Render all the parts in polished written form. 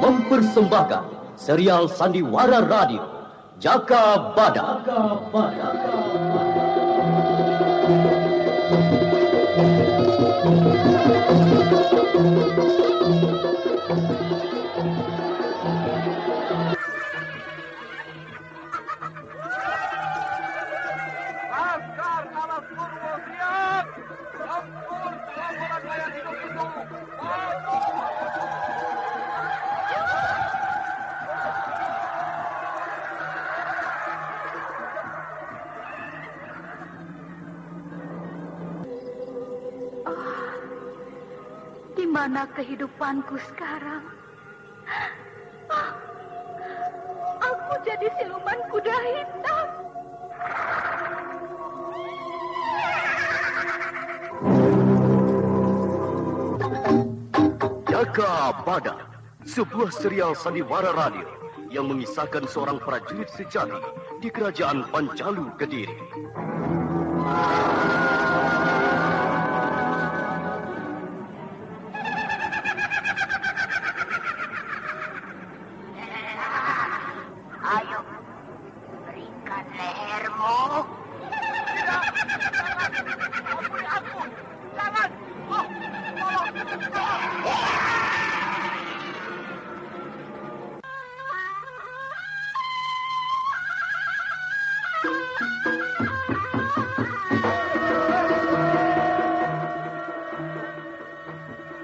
mempersembahkan serial Sandiwara Radio Jaka Badak. Laskar Alas Purwo siap! Tempur selama rakyat hidup itu! Di mana kehidupanku sekarang? Aku jadi siluman kuda hitam. Jaka Badak, sebuah serial sandiwara radio yang mengisahkan seorang prajurit sejati di kerajaan Panjalu Kediri. Ayo, berikan lehermu. Tidak! Jangan! Ampuni aku! Jangan! Oh, tolong!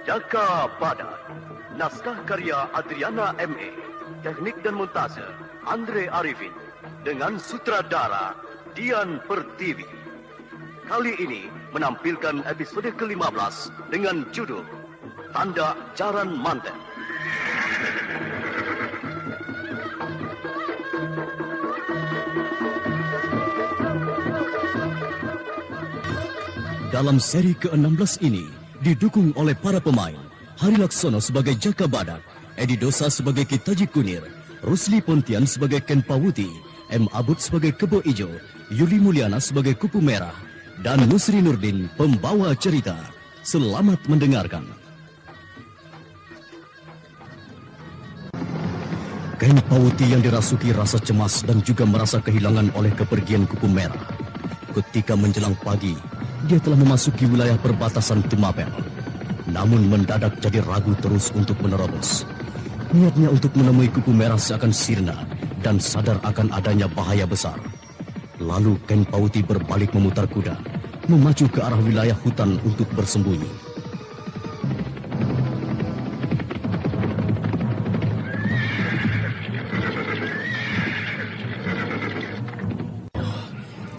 Jaka Badak, naskah karya Adriana M.E., teknik dan montase Andre Arifin, dengan sutradara Dian Pertiwi. Kali ini menampilkan episode ke-15 dengan judul Tanda Jaran Manten. Dalam seri ke-16 ini didukung oleh para pemain Hari Laksono sebagai Jaka Badak, Edi Dosa sebagai Kitaji Kunir, Rusli Pontian sebagai Ken Pawuti, M. Abud sebagai Kebo Ijo, Yuli Mulyana sebagai Kupu Merah, dan Nusri Nurdin pembawa cerita. Selamat mendengarkan. Ken Pawuti yang dirasuki rasa cemas dan juga merasa kehilangan oleh kepergian Kupu Merah. Ketika menjelang pagi, dia telah memasuki wilayah perbatasan Tumapel. Namun mendadak jadi ragu terus untuk menerobos. Niatnya untuk menemui Kupu Merah seakan sirna dan sadar akan adanya bahaya besar. Lalu Ken Pawuti berbalik memutar kuda, memacu ke arah wilayah hutan untuk bersembunyi.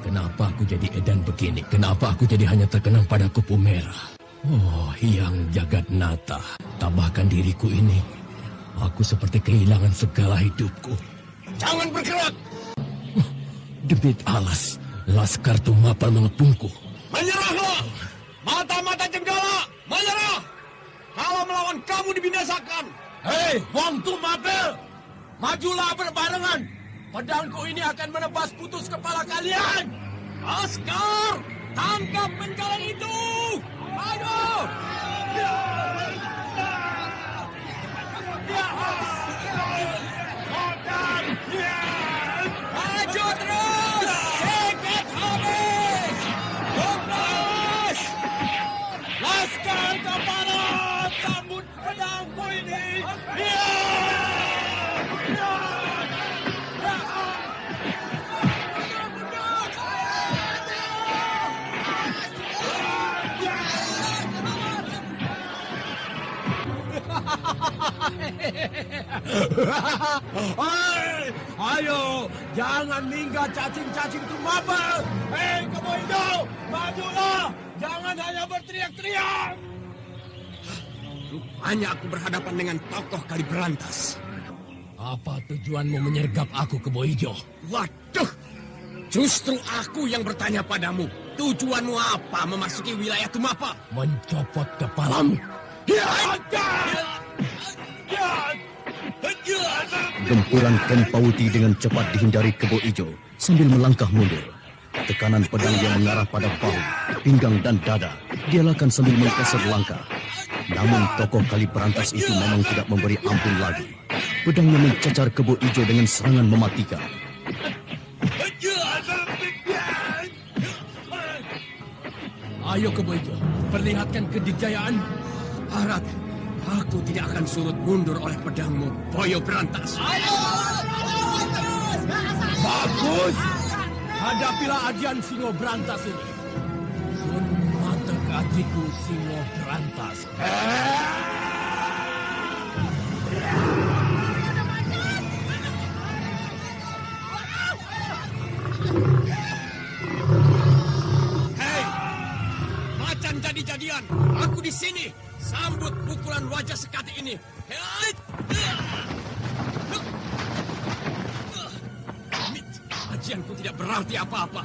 Kenapa aku jadi edan begini? Kenapa aku jadi hanya terkenang pada Kupu Merah? Oh, Hyang Jagatnata, tabahkan diriku ini. Aku seperti kehilangan segala hidupku. Jangan bergerak! Debit alas, Laskar Tumapel mengepungku. Menyerahlah! Mata-mata jenggala! Menyerah! Kalau melawan kamu dibinasakan! Hei, Wong Tumapel! Majulah berbarengan! Pedangku ini akan menebas putus kepala kalian! Laskar! Tangkap penjalan itu! Ayo! Maju terus! Sikat habis! Tuntas! Laskar Kapalan! Sambut pedangku ini! Hai, ayo, jangan minggat cacing-cacing Tumapel. Hei, Kebo Ijo, majulah. Jangan hanya berteriak-teriak. Rupanya aku berhadapan dengan tokoh Kaliberantas. Apa tujuanmu menyergap aku, Kebo Ijo? Waduh, justru aku yang bertanya padamu. Tujuanmu apa memasuki wilayah Tumapel? Mencopot kepalamu. Gempuran Ken Pawuti dengan cepat dihindari Kebo Ijo sambil melangkah mundur. Tekanan pedang yang mengarah pada bahu, pinggang dan dada dielakkan sambil menggeser langkah. Namun tokoh Kaliberantas itu memang tidak memberi ampun lagi. Pedangnya mencacar Kebo Ijo dengan serangan mematikan. Ayo Kebo Ijo, perlihatkan kedikjayaan. Harat, aku tidak akan surut mundur oleh pedangmu, Boyo Berantas. Bagus! Hadapilah ajian Singo Berantas ini. Sun mata ke adikku Singo Berantas. Hei, macan jadi-jadian. Aku di sini. Sambut pukulan wajah sekati ini. Ajianku tidak berarti apa-apa.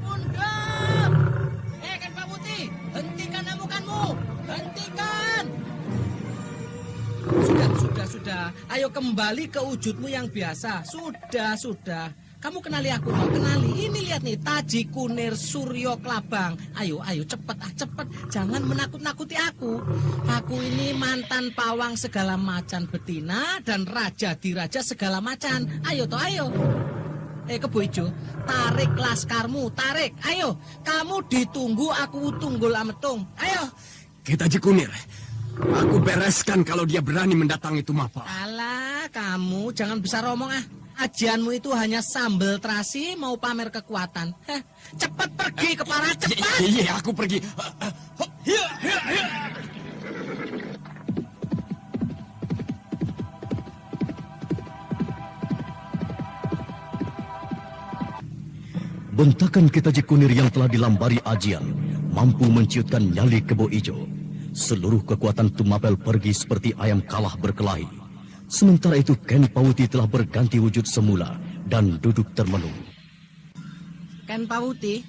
Mundur! Ken Pamukti, hentikan amukanmu! Hentikan! Sudah. Ayo kembali ke wujudmu yang biasa. Sudah. Kamu kenali aku, kenali. Ini lihat nih, Taji Kunir Suryo Klabang. Ayo, cepet. Jangan menakut-nakuti aku. Aku ini mantan pawang segala macan betina dan raja diraja segala macan. Ayo. Kebo Ijo, tarik laskarmu, tarik. Ayo, kamu ditunggu, aku tunggul ametung. Ayo. Kita Jikunir. Aku bereskan kalau dia berani mendatangi Tumapel. Alah, kamu jangan besar omong ah. Ajianmu itu hanya sambal terasi mau pamer kekuatan. Cepat pergi ke para cepat. Iya, aku pergi. Bentakan Kita Jikunir yang telah dilambari ajian mampu menciutkan nyali Kebo Ijo. Seluruh kekuatan Tumapel pergi seperti ayam kalah berkelahi. Sementara itu Ken Pawuti telah berganti wujud semula dan duduk termenung. Ken Pawuti,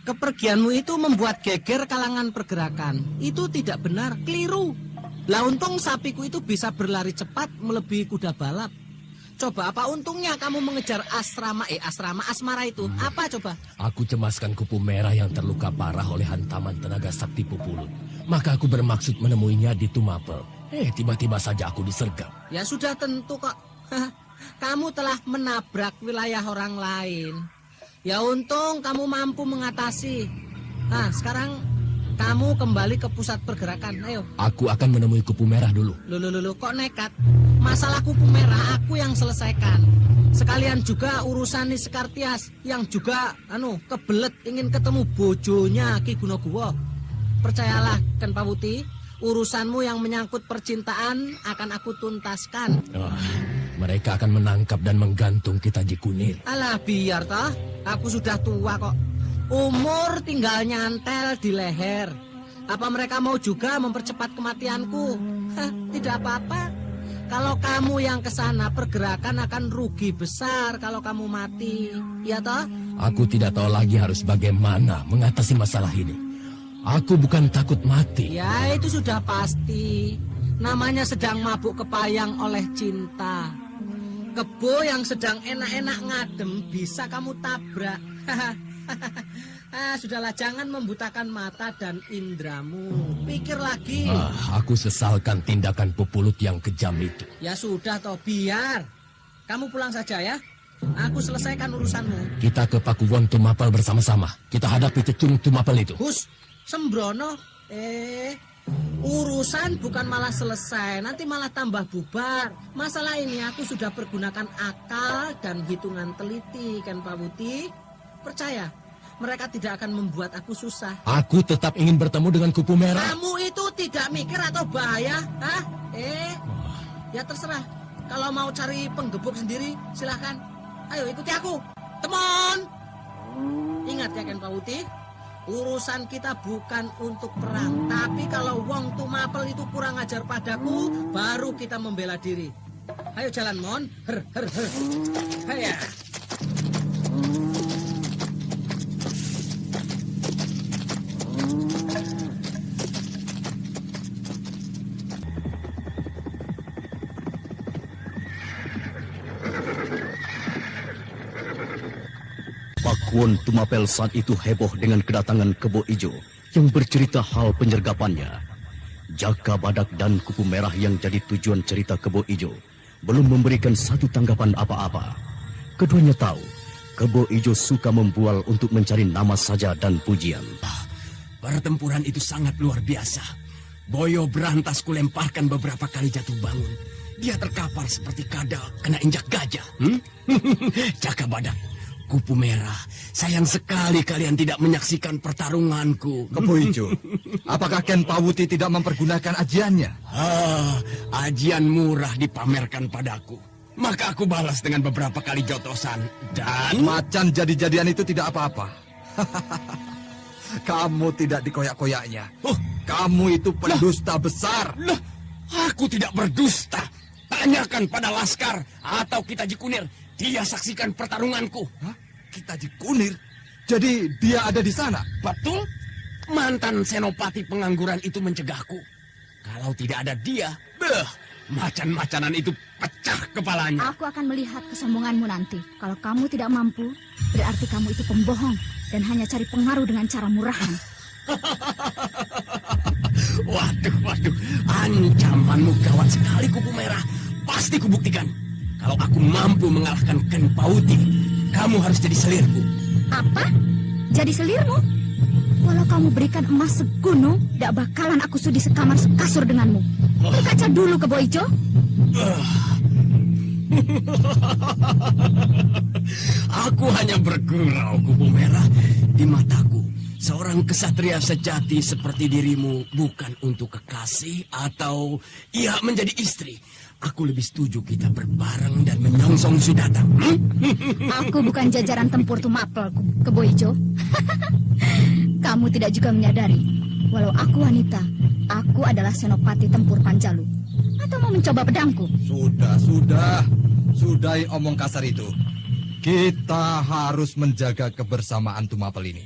kepergianmu itu membuat geger kalangan pergerakan. Itu tidak benar, keliru. Lah untung sapiku itu bisa berlari cepat melebihi kuda balap. Coba apa untungnya kamu mengejar asrama asmara itu? Apa coba? Aku cemaskan kupu merah yang terluka parah oleh hantaman tenaga sakti Pupulut. Maka aku bermaksud menemuinya di Tumapel. Tiba-tiba saja aku disergap. Ya sudah tentu kok. Kamu telah menabrak wilayah orang lain. Ya untung kamu mampu mengatasi. Nah, sekarang kamu kembali ke pusat pergerakan. Ayo. Aku akan menemui kupu merah dulu. Loh, kok nekat? Masalah kupu merah aku yang selesaikan. Sekalian juga urusan Niskartias yang juga kebelet ingin ketemu bojonya Ki Gunoguwo. Percayalah Ken Pawuti, urusanmu yang menyangkut percintaan akan aku tuntaskan. Mereka akan menangkap dan menggantung Kita Jikunir. Alah biar toh, aku sudah tua kok. Umur tinggal nyantel di leher. Apa mereka mau juga mempercepat kematianku? Tidak apa-apa. Kalau kamu yang kesana, pergerakan akan rugi besar kalau kamu mati. Ya toh? Aku tidak tahu lagi harus bagaimana mengatasi masalah ini. Aku bukan takut mati. Ya itu sudah pasti. Namanya sedang mabuk kepayang oleh cinta. Kebo yang sedang enak-enak ngadem bisa kamu tabrak. Sudahlah, jangan membutakan mata dan indramu. Pikir lagi. Aku sesalkan tindakan Pupulut yang kejam itu. Ya sudah toh, biar. Kamu pulang saja ya. Aku selesaikan urusanmu. Kita ke Pakuwon Tumapel bersama-sama. Kita hadapi cecung Tumapel itu. Hus, sembrono. Urusan bukan malah selesai, nanti malah tambah bubar. Masalah ini aku sudah pergunakan akal dan hitungan teliti, Ken Pawuti. Percaya, mereka tidak akan membuat aku susah. Aku tetap ingin bertemu dengan kupu merah. Kamu itu tidak mikir atau bahaya? Ya terserah. Kalau mau cari penggebuk sendiri, silahkan. Ayo ikuti aku. Temon. Ingat ya Ken Pawuti, urusan kita bukan untuk perang. Tapi kalau wong Tumapel itu kurang ajar padaku, baru kita membela diri. Ayo jalan, Mon. Haya. Pakuwon Tumapel saat itu heboh dengan kedatangan Kebo Ijo yang bercerita hal penyergapannya. Jaka Badak dan Kupu Merah yang jadi tujuan cerita Kebo Ijo belum memberikan satu tanggapan apa-apa. Keduanya tahu Kebo Ijo suka membual untuk mencari nama saja dan pujian. Pertempuran itu sangat luar biasa. Boyo berantas kulemparkan beberapa kali jatuh bangun. Dia terkapar seperti kada kena injak gajah. Jaka Badak, Kupu Merah, sayang sekali kalian tidak menyaksikan pertarunganku. Kebo Ijo, apakah Ken Pawuti tidak mempergunakan ajiannya? Ajian murah dipamerkan padaku. Maka aku balas dengan beberapa kali jotosan. Dan Macan jadi-jadian itu tidak apa-apa. Kamu tidak dikoyak-koyaknya. Kamu itu pendusta besar. Lah, aku tidak berdusta. Tanyakan pada Laskar atau Kitaji Kunir. Dia saksikan pertarunganku. Hah? Kitaji Kunir? Jadi dia ada di sana? Betul. Mantan senopati pengangguran itu mencegahku. Kalau tidak ada dia, macan-macanan itu pecah kepalanya. Aku akan melihat kesombonganmu nanti. Kalau kamu tidak mampu, berarti kamu itu pembohong dan hanya cari pengaruh dengan cara murahan. Waduh, ancamanmu gawat sekali, Kupu Merah. Pasti kubuktikan. Kalau aku mampu mengalahkan Ken Pawuti, kamu harus jadi selirku. Apa? Jadi selirmu? Walau kamu berikan emas segunung, tidak bakalan aku sudi sekamar sekasur denganmu. Berkaca dulu, Kebo Ijo. Aku hanya bergurau, Kupu Merah. Di mataku, seorang kesatria sejati seperti dirimu bukan untuk kekasih atau menjadi istri. Aku lebih setuju kita berbareng dan menyongsong Sudatang. Aku bukan jajaran tempur Tumapel, Kebo Ijo. Kamu tidak juga menyadari, walau aku wanita, aku adalah senopati tempur Panjalu. Atau mau mencoba pedangku? Sudahi omong kasar itu. Kita harus menjaga kebersamaan Tumapel ini.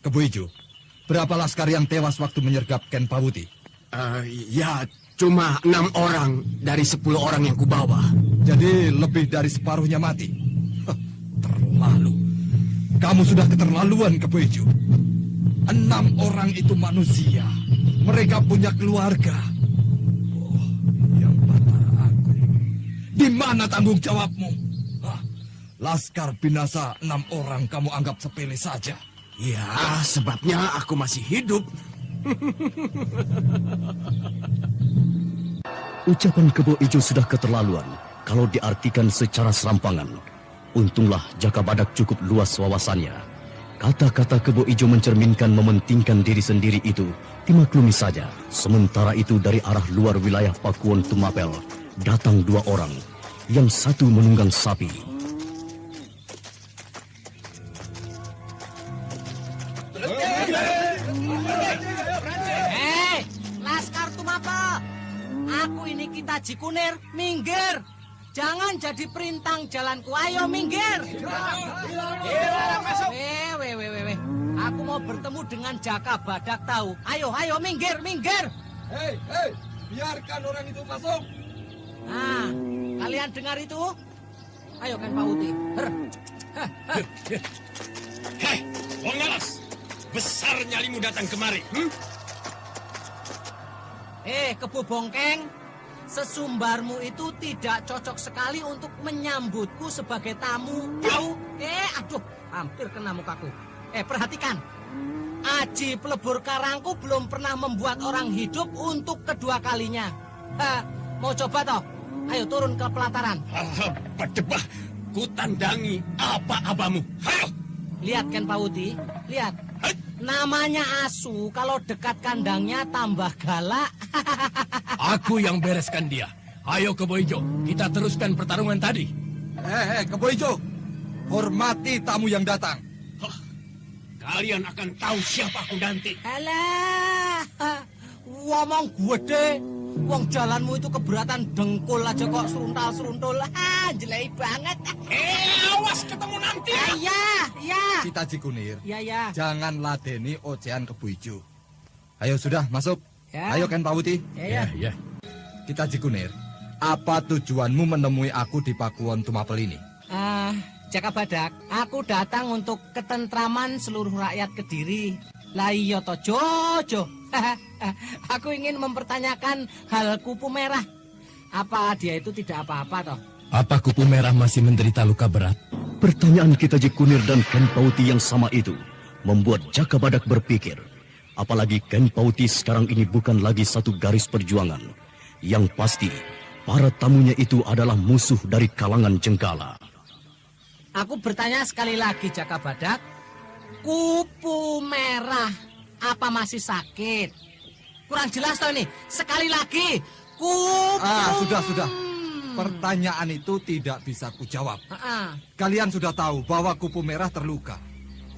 Kebo Ijo, berapa laskar yang tewas waktu menyergap Ken Pawuti? Cuma 6 orang dari 10 orang yang kubawa. Jadi lebih dari separuhnya mati. Terlalu. Kamu sudah keterlaluan, Kebo Ijo. 6 orang itu manusia. Mereka punya keluarga. Yang Batara Agung. Di mana tanggung jawabmu? Laskar binasa 6 orang kamu anggap sepele saja. Ya, sebabnya aku masih hidup. Ucapan Kebo Ijo sudah keterlaluan kalau diartikan secara serampangan. Untunglah Jaka Badak cukup luas wawasannya. Kata-kata Kebo Ijo mencerminkan mementingkan diri sendiri itu dimaklumi saja. Sementara itu dari arah luar wilayah Pakuwon Tumapel datang 2 orang. Yang satu menunggang sapi. Laskar Tumapel. Aku ini Kitaji Kunir, minggir. Jangan jadi perintang jalanku. Ayo minggir. Aku mau bertemu dengan Jaka Badak tahu. Ayo minggir. Hei, biarkan orang itu masuk. Nah, kalian dengar itu? Ayo Ken Pawuti. Hei, Wong Laras. Besar nyalimu datang kemari. Kebo Bongkeng, sesumbarmu itu tidak cocok sekali untuk menyambutku sebagai tamu. Tahu? Aduh, hampir kena mukaku. Perhatikan. Aji pelebur karangku belum pernah membuat orang hidup untuk kedua kalinya. Mau coba toh? Ayo turun ke pelataran. Bedebah, ku tandangi apa-apamu. Ayo. Lihat Ken Pawuti, lihat. Namanya asu, kalau dekat kandangnya tambah galak. Aku yang bereskan dia. Ayo Kebo Ijo, kita teruskan pertarungan tadi. Kebo Ijo, hormati tamu yang datang. Kalian akan tahu siapa aku nanti. Alah, ngomong gede. Wong jalanmu itu keberatan dengkul aja kok seruntal-seruntul. Jelek banget. Awas ketemu nanti. Iya. Kitaji Kunir, Iya. jangan ladeni ocehan Kebo Ijo. Ayo sudah masuk. Ya. Ayo Ken Pawuti. Iya. Kitaji Kunir, apa tujuanmu menemui aku di Pakuwon Tumapel ini? Jaka Badak, aku datang untuk ketentraman seluruh rakyat Kediri. Lah iya toh, Jojo. Aku ingin mempertanyakan hal Kupu Merah. Apa dia itu tidak apa-apa toh? Apa Kupu Merah masih menderita luka berat? Pertanyaan Kitaji Kunir dan Ken Pauti yang sama itu membuat Jaka Badak berpikir. Apalagi Ken Pauti sekarang ini bukan lagi satu garis perjuangan. Yang pasti, para tamunya itu adalah musuh dari kalangan Jenggala. Aku bertanya sekali lagi, Jaka Badak. Kupu Merah, apa masih sakit? Kurang jelas toh ini. Sekali lagi, Sudah. Pertanyaan itu tidak bisa kujawab. Ah. Kalian sudah tahu bahwa Kupu Merah terluka.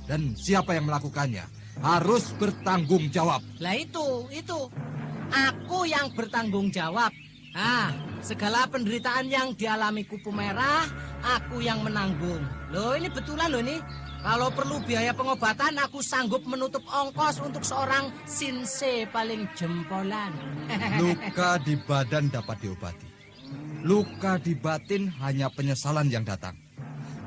Dan siapa yang melakukannya harus bertanggung jawab. Lah itu. Aku yang bertanggung jawab. Segala penderitaan yang dialami Kupu Merah, aku yang menanggung. Loh, ini betulan loh ini. Kalau perlu biaya pengobatan, aku sanggup menutup ongkos untuk seorang sinse paling jempolan. Luka di badan dapat diobati. Luka di batin hanya penyesalan yang datang.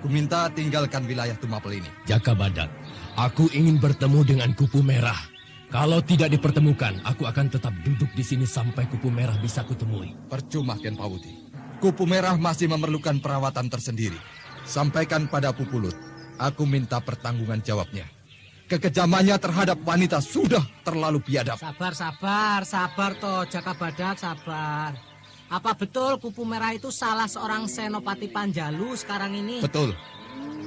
Kuminta tinggalkan wilayah Tumapel ini. Jaka Badak, aku ingin bertemu dengan Kupu Merah. Kalau tidak dipertemukan, aku akan tetap duduk di sini sampai Kupu Merah bisa kutemui. Percuma, Ken Pauti. Kupu Merah masih memerlukan perawatan tersendiri. Sampaikan pada Pupulut. Aku minta pertanggungan jawabnya. Kekejamannya terhadap wanita sudah terlalu biadab. Sabar toh, Jaka Badak, sabar. Apa betul Kupu Merah itu salah seorang Senopati Panjalu sekarang ini? Betul.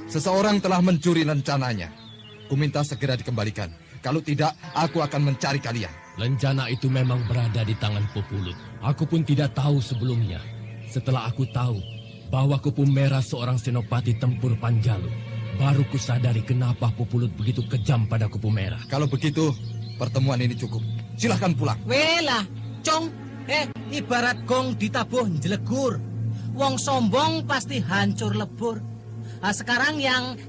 Seseorang telah mencuri rencananya. Kuminta segera dikembalikan. Kalau tidak, aku akan mencari kalian. Rencana itu memang berada di tangan Pupulut. Aku pun tidak tahu sebelumnya. Setelah aku tahu bahwa Kupu Merah seorang Senopati tempur Panjalu, baru kusadari kenapa Pupulut begitu kejam pada Kupu Merah. Kalau begitu, pertemuan ini cukup. Silahkan pulang. Welah, Cong. Ibarat gong ditabuh jelegur. Wong sombong pasti hancur lebur. Sekarang yang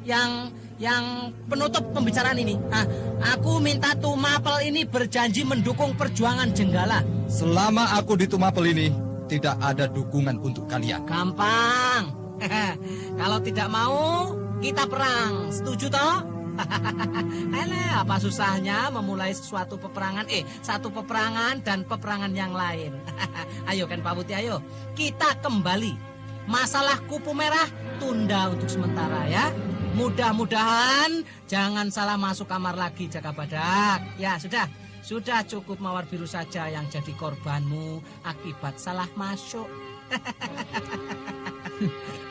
penutup pembicaraan ini. Aku minta Tumapel ini berjanji mendukung perjuangan Jenggala. Selama aku di Tumapel ini, tidak ada dukungan untuk kalian. Gampang. Kalau tidak mau, kita perang. Setuju toh? Alah, apa susahnya memulai satu peperangan dan peperangan yang lain. Ayo Ken Pauti, ayo. Kita kembali. Masalah Kupu Merah tunda untuk sementara ya. Mudah-mudahan jangan salah masuk kamar lagi, Jaka Badak. Ya, sudah cukup Mawar Biru saja yang jadi korbanmu akibat salah masuk.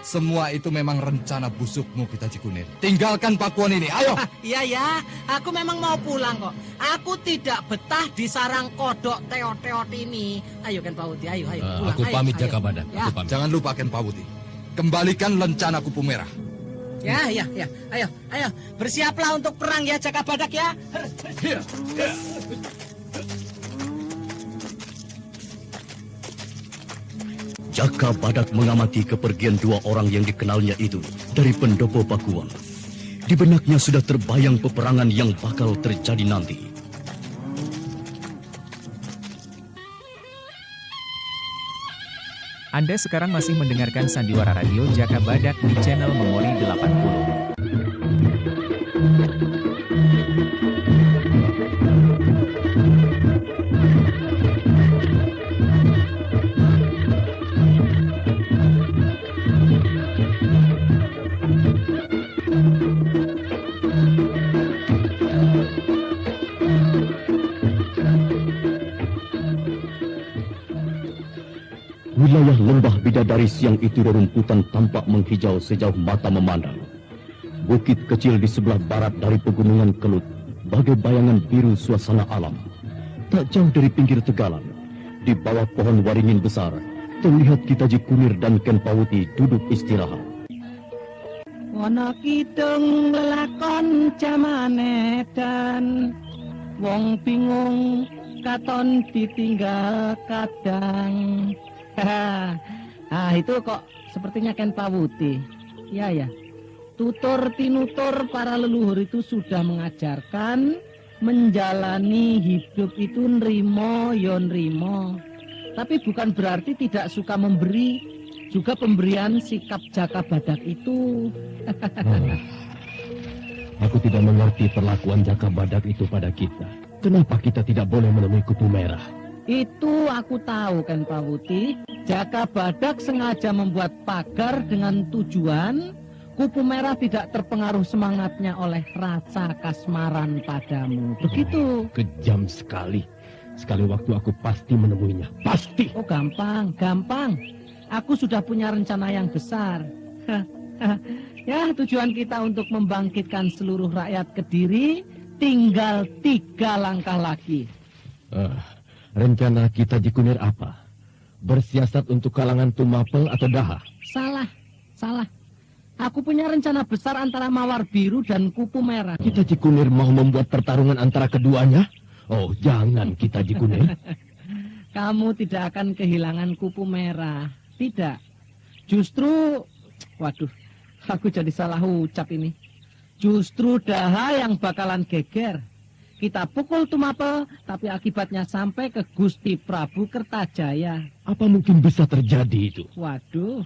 Semua itu memang rencana busukmu, Kitaji Kunir. Tinggalkan Pakuan ini, ayo. Iya, aku memang mau pulang kok. Aku tidak betah di sarang kodok teot-teot ini. Ayo Ken Pauti, ayo pulang. Aku pamit, Jaka Badak. Ya. Jangan lupa, Ken Pauti. Kembalikan lencana Kupu Merah. Ya. Ayo. Bersiaplah untuk perang ya, Jaka Badak ya. Jaka Badak mengamati kepergian dua orang yang dikenalnya itu dari pendopo Pakuan. Di benaknya sudah terbayang peperangan yang bakal terjadi nanti. Anda sekarang masih mendengarkan Sandiwara Radio Jaka Badak di channel Memori 80. Wilayah lembah bidadari siang itu rerumputan tampak menghijau sejauh mata memandang. Bukit kecil di sebelah barat dari pegunungan Kelut, bagai bayangan biru suasana alam. Tak jauh dari pinggir tegalan, di bawah pohon waringin besar, terlihat Kitaji Kunir dan Ken Pauti duduk istirahat. Ana kidung lelakon jaman edan, wong bingung katon ditinggal kadang. Itu kok sepertinya Ken Pauti. Ya. Tutur tinutur para leluhur itu sudah mengajarkan menjalani hidup itu nrimo ya nrimo. Tapi bukan berarti tidak suka memberi. Juga pemberian sikap Jaka Badak itu. Aku tidak mengerti perlakuan Jaka Badak itu pada kita. Kenapa kita tidak boleh menemui kupu merah? Itu aku tahu kan Pak Wuti. Jaka Badak sengaja membuat pagar dengan tujuan kupu merah tidak terpengaruh semangatnya oleh rasa kasmaran padamu. Begitu. Kejam sekali. Sekali waktu aku pasti menemuinya. Pasti. Oh gampang. Aku sudah punya rencana yang besar. Ya, tujuan kita untuk membangkitkan seluruh rakyat Kediri tinggal 3 langkah lagi. Rencana kita Ji Kunir apa? Bersiasat untuk kalangan Tumapel atau Daha? Salah. Aku punya rencana besar antara Mawar Biru dan Kupu Merah. Kita Ji Kunir mau membuat pertarungan antara keduanya? Oh, jangan kita Ji Kunir. Kamu tidak akan kehilangan Kupu Merah. Tidak. Justru, waduh, aku jadi salah ucap ini. Justru Daha yang bakalan geger. Kita pukul Tumapel, tapi akibatnya sampai ke Gusti Prabu Kertajaya. Apa mungkin bisa terjadi itu? Waduh,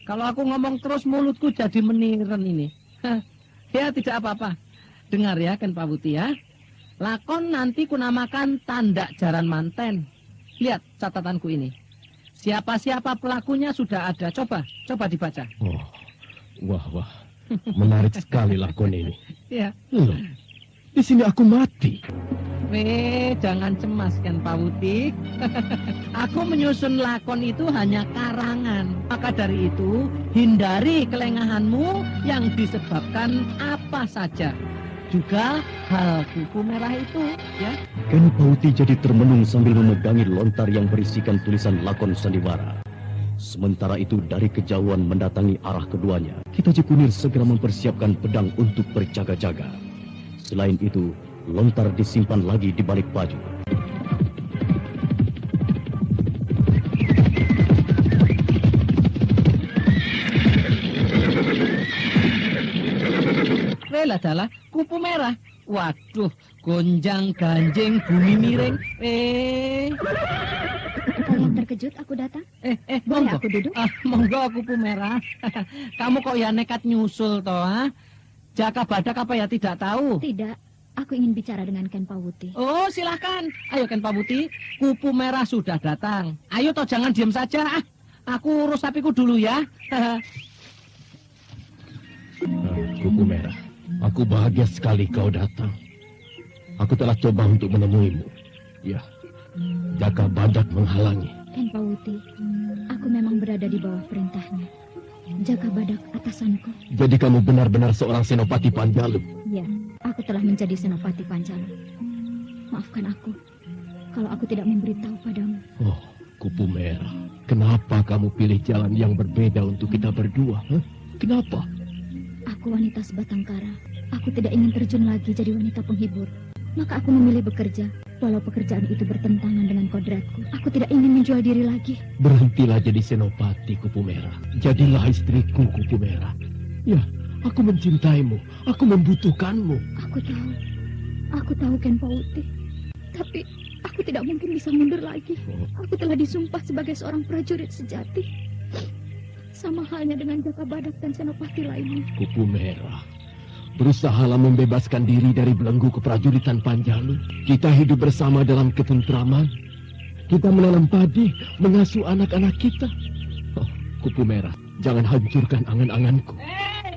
kalau aku ngomong terus mulutku jadi meniren ini. Ya tidak apa-apa. Dengar ya Ken Pawuti ya. Lakon nanti kunamakan Tandak Jaran Manten. Lihat catatanku ini. Siapa-siapa pelakunya sudah ada. Coba dibaca. Oh, wah. Menarik sekali lakon ini. Ya. Loh, di sini aku mati. Jangan cemas Ken Pawuti. Aku menyusun lakon itu hanya karangan. Maka dari itu, hindari kelengahanmu yang disebabkan apa saja. Juga hal kupu merah itu, ya. Ken Pawuti jadi termenung sambil memegangi lontar yang berisikan tulisan lakon sandiwara. Sementara itu dari kejauhan mendatangi arah keduanya, Kita Ji Kunir segera mempersiapkan pedang untuk berjaga-jaga. Selain itu, lontar disimpan lagi di balik baju. Rela adalah kupu merah. Waduh, gonjang ganjing bumi miring. Kalian terkejut aku datang? Boleh Monggo. aku duduk? Monggo kupu merah. Kamu kok ya nekat nyusul toh, ha? Jaka Badak apa ya tidak tahu? Tidak, aku ingin bicara dengan Ken Pawuti. Oh, silahkan. Ayo Ken Pawuti, kupu merah sudah datang. Ayo toh jangan diam saja. Aku urus sapiku dulu ya. Kupu merah, aku bahagia sekali kau datang. Aku telah coba untuk menemuimu. Ya, Jaka Badak menghalangi. Ken Pawuti, aku memang berada di bawah perintahnya. Jaka Badak atasanku. Jadi kamu benar-benar seorang Senopati Panjalu? Ya, aku telah menjadi Senopati Panjalu. Maafkan aku kalau aku tidak memberitahu padamu. Oh, kupu merah. Kenapa kamu pilih jalan yang berbeda untuk kita berdua? Kenapa? Aku wanita sebatang kara. Aku tidak ingin terjun lagi jadi wanita penghibur. Maka aku memilih bekerja, walau pekerjaan itu bertentangan dengan kodratku. Aku tidak ingin menjual diri lagi. Berhentilah jadi Senopati, Kupu Merah. Jadilah istriku, Kupu Merah. Ya, aku mencintaimu. Aku membutuhkanmu. Aku tahu Ken Pawuti. Tapi aku tidak mungkin bisa mundur lagi. Aku telah disumpah sebagai seorang prajurit sejati. Sama halnya dengan Jaka Badak dan Senopati lainnya. Kupu Merah, berusahalah membebaskan diri dari belenggu keprajuritan Panjalu. Kita hidup bersama dalam ketentraman. Kita menanam padi, mengasuh anak-anak kita. Oh, Kupu Merah, jangan hancurkan angan-anganku.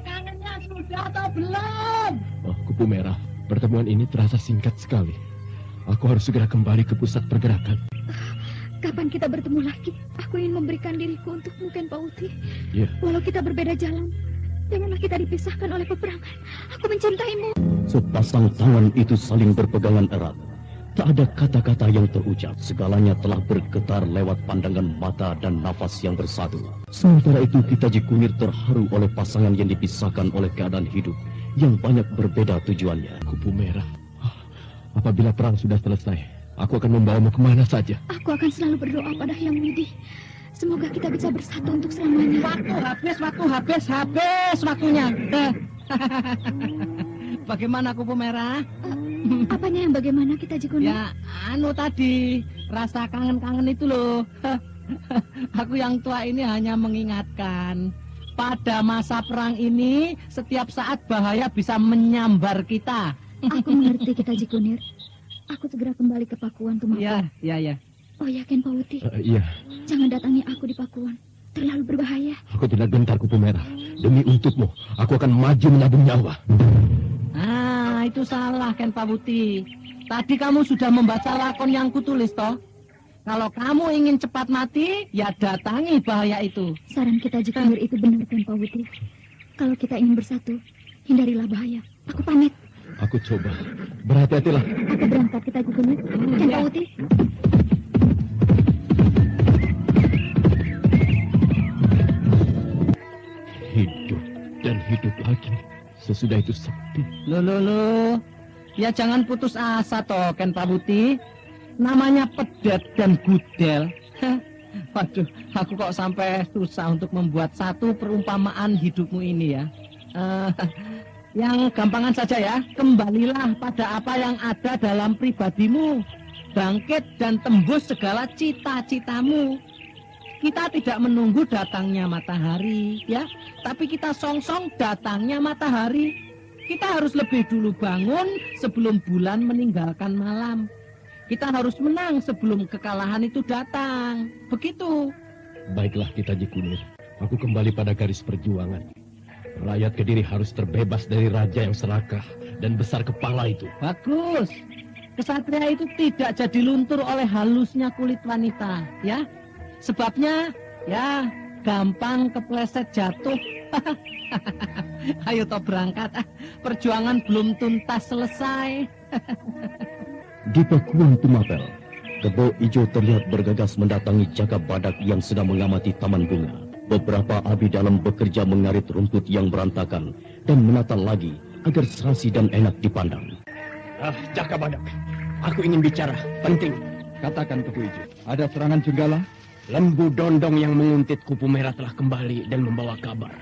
Kangennya sudah atau belum? Oh, Kupu Merah, pertemuan ini terasa singkat sekali. Aku harus segera kembali ke pusat pergerakan. Kapan kita bertemu lagi? Aku ingin memberikan diriku untukmu, Ken Pawuti. Ya. Walau kita berbeda jalan, janganlah kita dipisahkan oleh peperangan. Aku mencintaimu. Sepasang tangan itu saling berpegangan erat. Tak ada kata-kata yang terucap. Segalanya telah bergetar lewat pandangan mata dan nafas yang bersatu. Sementara itu Kita Ji Kunir terharu oleh pasangan yang dipisahkan oleh keadaan hidup yang banyak berbeda tujuannya. Kupu Merah, apabila perang sudah selesai, aku akan membawamu kemana saja. Aku akan selalu berdoa pada Hyang Widi. Semoga kita bisa bersatu untuk selamanya. Waktu habis waktunya. Bagaimana Kupu Merah? Apanya yang bagaimana Kita Ji Kunir? Ya, tadi rasa kangen-kangen itu loh. Aku yang tua ini hanya mengingatkan, pada masa perang ini setiap saat bahaya bisa menyambar kita. Aku mengerti Kita Ji Kunir. aku segera kembali ke Pakuan Tumapel. Ya. Oh ya, Ken Pawuti. Iya, Jangan datangi aku di Pakuan. Terlalu berbahaya. aku tidak gentar Kupu Merah. Demi untukmu, aku akan maju menabung nyawa. Itu salah, Ken Pawuti. Tadi kamu sudah membaca lakon yang kutulis, toh? Kalau kamu ingin cepat mati, ya datangi bahaya itu. Saran kita Jikunir itu benar, Ken Pawuti. Kalau kita ingin bersatu, hindarilah bahaya. Aku pamit. Aku coba. Berhati-hatilah. Aku berangkat kita Jikunir. Ken Pawuti. Hidup dan hidup lagi. Sesudah itu sepi. Loh. Ya jangan putus asa toh, Ken Pawuti. Namanya pedet dan gudel. Waduh, aku kok sampai susah untuk membuat satu perumpamaan hidupmu ini ya. Yang gampangan saja ya, kembalilah pada apa yang ada dalam pribadimu. Bangkit dan tembus segala cita-citamu. Kita tidak menunggu datangnya matahari, ya. Tapi kita songsong datangnya matahari. Kita harus lebih dulu bangun sebelum bulan meninggalkan malam. Kita harus menang sebelum kekalahan itu datang. Begitu. Baiklah kita Jikunir. Aku kembali pada garis perjuangan. Rakyat Kediri harus terbebas dari raja yang serakah dan besar kepala itu. Bagus. Kesatria itu tidak jadi luntur oleh halusnya kulit wanita, ya. Sebabnya, ya, gampang kepleset jatuh. Ayo toh berangkat. Perjuangan belum tuntas selesai. Di Pakuan Tumapel, Kebo Ijo terlihat bergegas mendatangi Jaka Badak yang sedang mengamati taman bunga. Beberapa abdi dalam bekerja mengarit rumput yang berantakan dan menata lagi agar serasi dan enak dipandang. Jaka Badak, aku ingin bicara, penting. Katakan Kebo Ijo, ada serangan Jenggala? Lembu Dondong yang menguntit Kupu Merah telah kembali dan membawa kabar.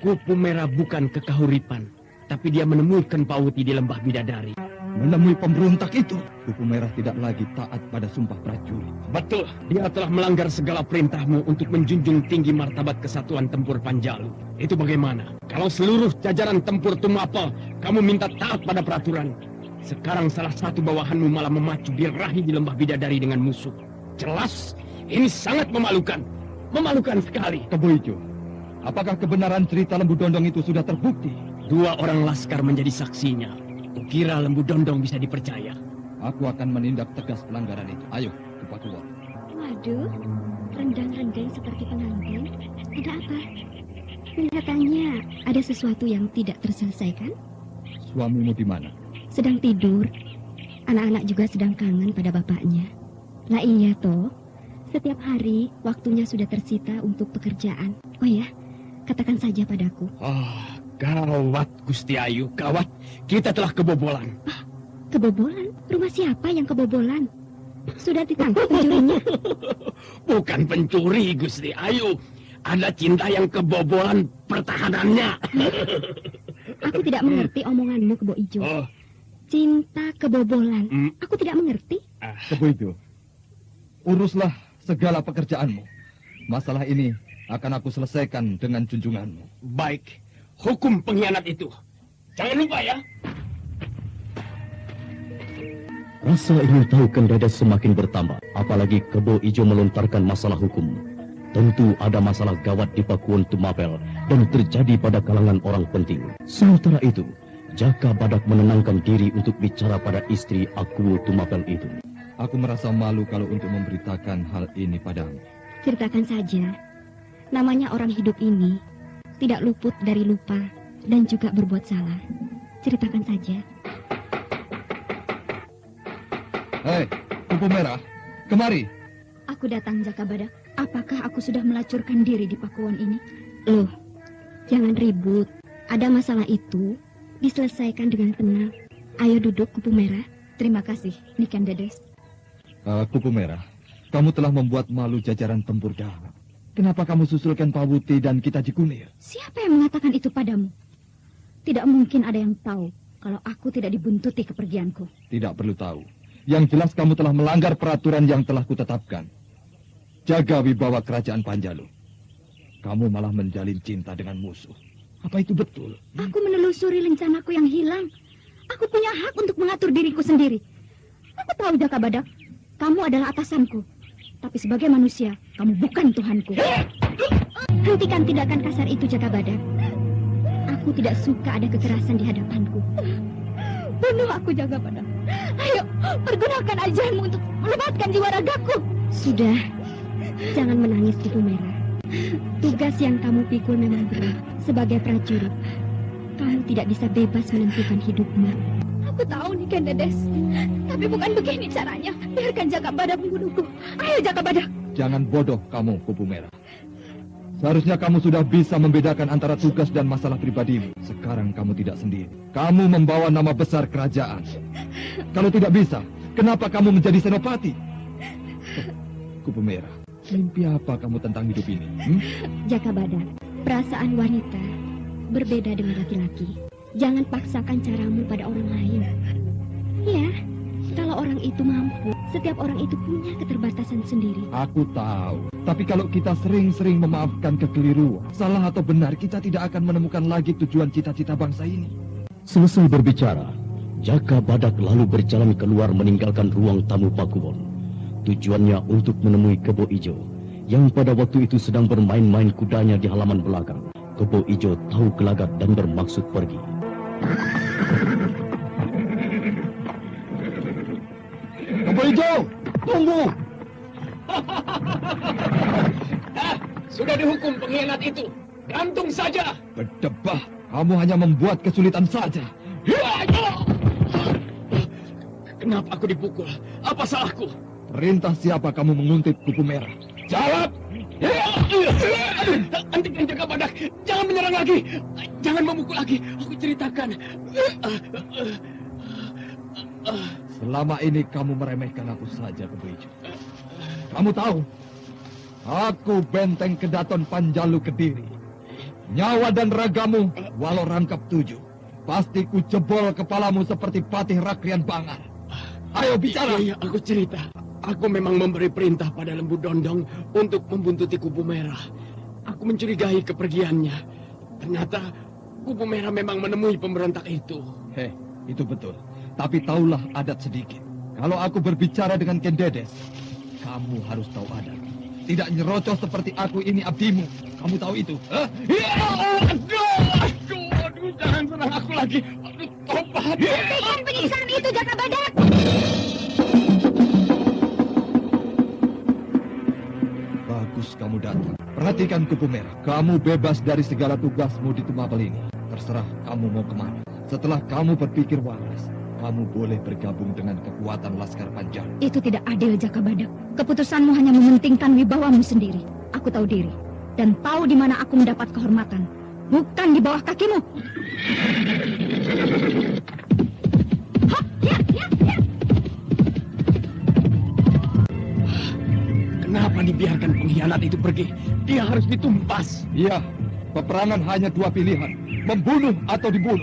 Kupu Merah bukan kekahuripan, tapi dia menemui Ken Pawuti di Lembah Bidadari. Menemui pemberontak itu. Kupu Merah tidak lagi taat pada sumpah prajurit. Betul, dia telah melanggar segala perintahmu untuk menjunjung tinggi martabat kesatuan tempur Panjalu. Itu bagaimana? Kalau seluruh jajaran tempur Tumapel, kamu minta taat pada peraturan. Sekarang salah satu bawahanmu malah memacu birahi di Lembah Bidadari dengan musuh. Jelas, ini sangat memalukan. Memalukan sekali. Kebo Ijo, apakah kebenaran cerita Lembu Dondong itu sudah terbukti? 2 orang laskar menjadi saksinya. Kukira Lembu Dondong bisa dipercaya. Aku akan menindak tegas pelanggaran itu. Ayo, ke Pakuan. Waduh, rendang-rendang seperti pengantin. Ada apa? Kelihatannya ada sesuatu yang tidak terselesaikan. Suamimu di mana? Sedang tidur. Anak-anak juga sedang kangen pada bapaknya. Lah iya toh, setiap hari waktunya sudah tersita untuk pekerjaan. Oh ya, katakan saja padaku. Gawat, Gusti Ayu, gawat. Kita telah kebobolan. Kebobolan? Rumah siapa yang kebobolan? Sudah ditangkap pencurinya? Bukan pencuri, Gusti Ayu. Ada cinta yang kebobolan pertahanannya. Aku tidak mengerti omonganmu, Kebo Ijo. Cinta kebobolan. Aku tidak mengerti. Kebo Ijo, uruslah segala pekerjaanmu. Masalah ini akan aku selesaikan dengan junjunganmu. Baik. Hukum pengkhianat itu. Jangan lupa ya. Rasa ingin tahu Kendedes semakin bertambah. Apalagi Kebo Ijo melontarkan masalah hukum. Tentu ada masalah gawat di Pakuan Tumapel dan terjadi pada kalangan orang penting. Sementara itu, Jaka Badak menenangkan diri untuk bicara pada istri Akuo Tumapel itu. Aku merasa malu kalau untuk memberitakan hal ini padamu. Ceritakan saja. Namanya orang hidup ini tidak luput dari lupa dan juga berbuat salah. Ceritakan saja. Hei, Kupu Merah, kemari. Aku datang, Jaka Badak. Apakah aku sudah melacurkan diri di Pakuan ini? Loh, jangan ribut. Ada masalah itu diselesaikan dengan tenang. Ayo duduk, Kupu Merah. Terima kasih, Niken Dedes. Kupu Merah, kamu telah membuat malu jajaran tempur dalam. Kenapa kamu susulkan Pawuti dan kita Jikunir? Siapa yang mengatakan itu padamu? Tidak mungkin ada yang tahu kalau aku tidak dibuntuti kepergianku. Tidak perlu tahu. Yang jelas kamu telah melanggar peraturan yang telah kutetapkan. Jaga wibawa kerajaan Panjalu. Kamu malah menjalin cinta dengan musuh. Apa itu betul? Aku menelusuri rencanaku yang hilang. Aku punya hak untuk mengatur diriku sendiri. Aku tahu Jaka Badak, kamu adalah atasanku. Tapi sebagai manusia, kamu bukan Tuhanku. Hentikan tindakan kasar itu, Jaka Badak. Aku tidak suka ada kekerasan di hadapanku. Bunuh aku, Jaka Badak. Ayo, pergunakan ajalmu untuk melepaskan jiwa ragaku. Sudah, jangan menangis, Kupu Merah. Tugas yang kamu pikul memang berat. Sebagai prajurit, kamu tidak bisa bebas menentukan hidupmu. Aku tahu nih, Ken Dedes. Tapi bukan begini caranya. Biarkan Jaka Badak membunuhku. Ayo, Jaka Badak. Jangan bodoh kamu, Kupu Merah. Seharusnya kamu sudah bisa membedakan antara tugas dan masalah pribadimu. Sekarang kamu tidak sendiri. Kamu membawa nama besar kerajaan. Kalau tidak bisa, kenapa kamu menjadi senopati? Kupu Merah, mimpi apa kamu tentang hidup ini? Jaka Badak, perasaan wanita berbeda dengan laki-laki. Jangan paksakan caramu pada orang lain. Ya, kalau orang itu mampu, setiap orang itu punya keterbatasan sendiri. Aku tahu. Tapi kalau kita sering-sering memaafkan kekeliruan, salah atau benar, kita tidak akan menemukan lagi tujuan cita-cita bangsa ini. Selesai berbicara, Jaka Badak lalu berjalan keluar meninggalkan ruang tamu Pakuwon. Tujuannya untuk menemui Kebo Ijo, yang pada waktu itu sedang bermain-main kudanya di halaman belakang. Kebo Ijo tahu gelagat dan bermaksud pergi. Kebo Ijo, tunggu! Sudah dihukum pengkhianat itu. Gantung saja. Berdebah, kamu hanya membuat kesulitan saja. Kenapa aku dipukul? Apa salahku? Perintah siapa kamu menguntit Kupu Merah? Jawab! Hentikan Jaka Badak. Jangan menyerang lagi. Jangan memukul lagi. Aku ceritakan. Selama ini kamu meremehkan aku saja, Kebo Ijo. Kamu tahu, aku benteng Kedaton Panjalu Kediri. Nyawa dan ragamu walau rangkap 7. Pasti ku jebol kepalamu seperti patih Rakrian Bangar. Ayo bicara. Iya, aku cerita. Aku memang memberi perintah pada Lembu Dondong untuk membuntuti Kupu Merah. Aku mencurigai kepergiannya. Ternyata Kupu Merah memang menemui pemberontak itu. Itu betul. Tapi taulah adat sedikit. Kalau aku berbicara dengan Ken Dedes, kamu harus tahu adat. Tidak nyerocos seperti aku ini abdimu. Kamu tahu itu? Aduh, jangan serang aku lagi. Aduh, tobat. Hentikan penyiksaan itu, Jaka Badak. Bagus kamu datang. Perhatikan Kupu Merah. Kamu bebas dari segala tugasmu di Tumapel ini. Terserah kamu mau kemana. Setelah kamu berpikir waras, kamu boleh bergabung dengan kekuatan Laskar Panjalu. Itu tidak adil, Jaka Badak. Keputusanmu hanya mementingkan wibawamu sendiri. Aku tahu diri. Dan tahu di mana aku mendapat kehormatan. Bukan di bawah kakimu. Kenapa dibiarkan pengkhianat itu pergi? Dia harus ditumpas. Iya, peperangan hanya 2 pilihan. Membunuh atau dibunuh.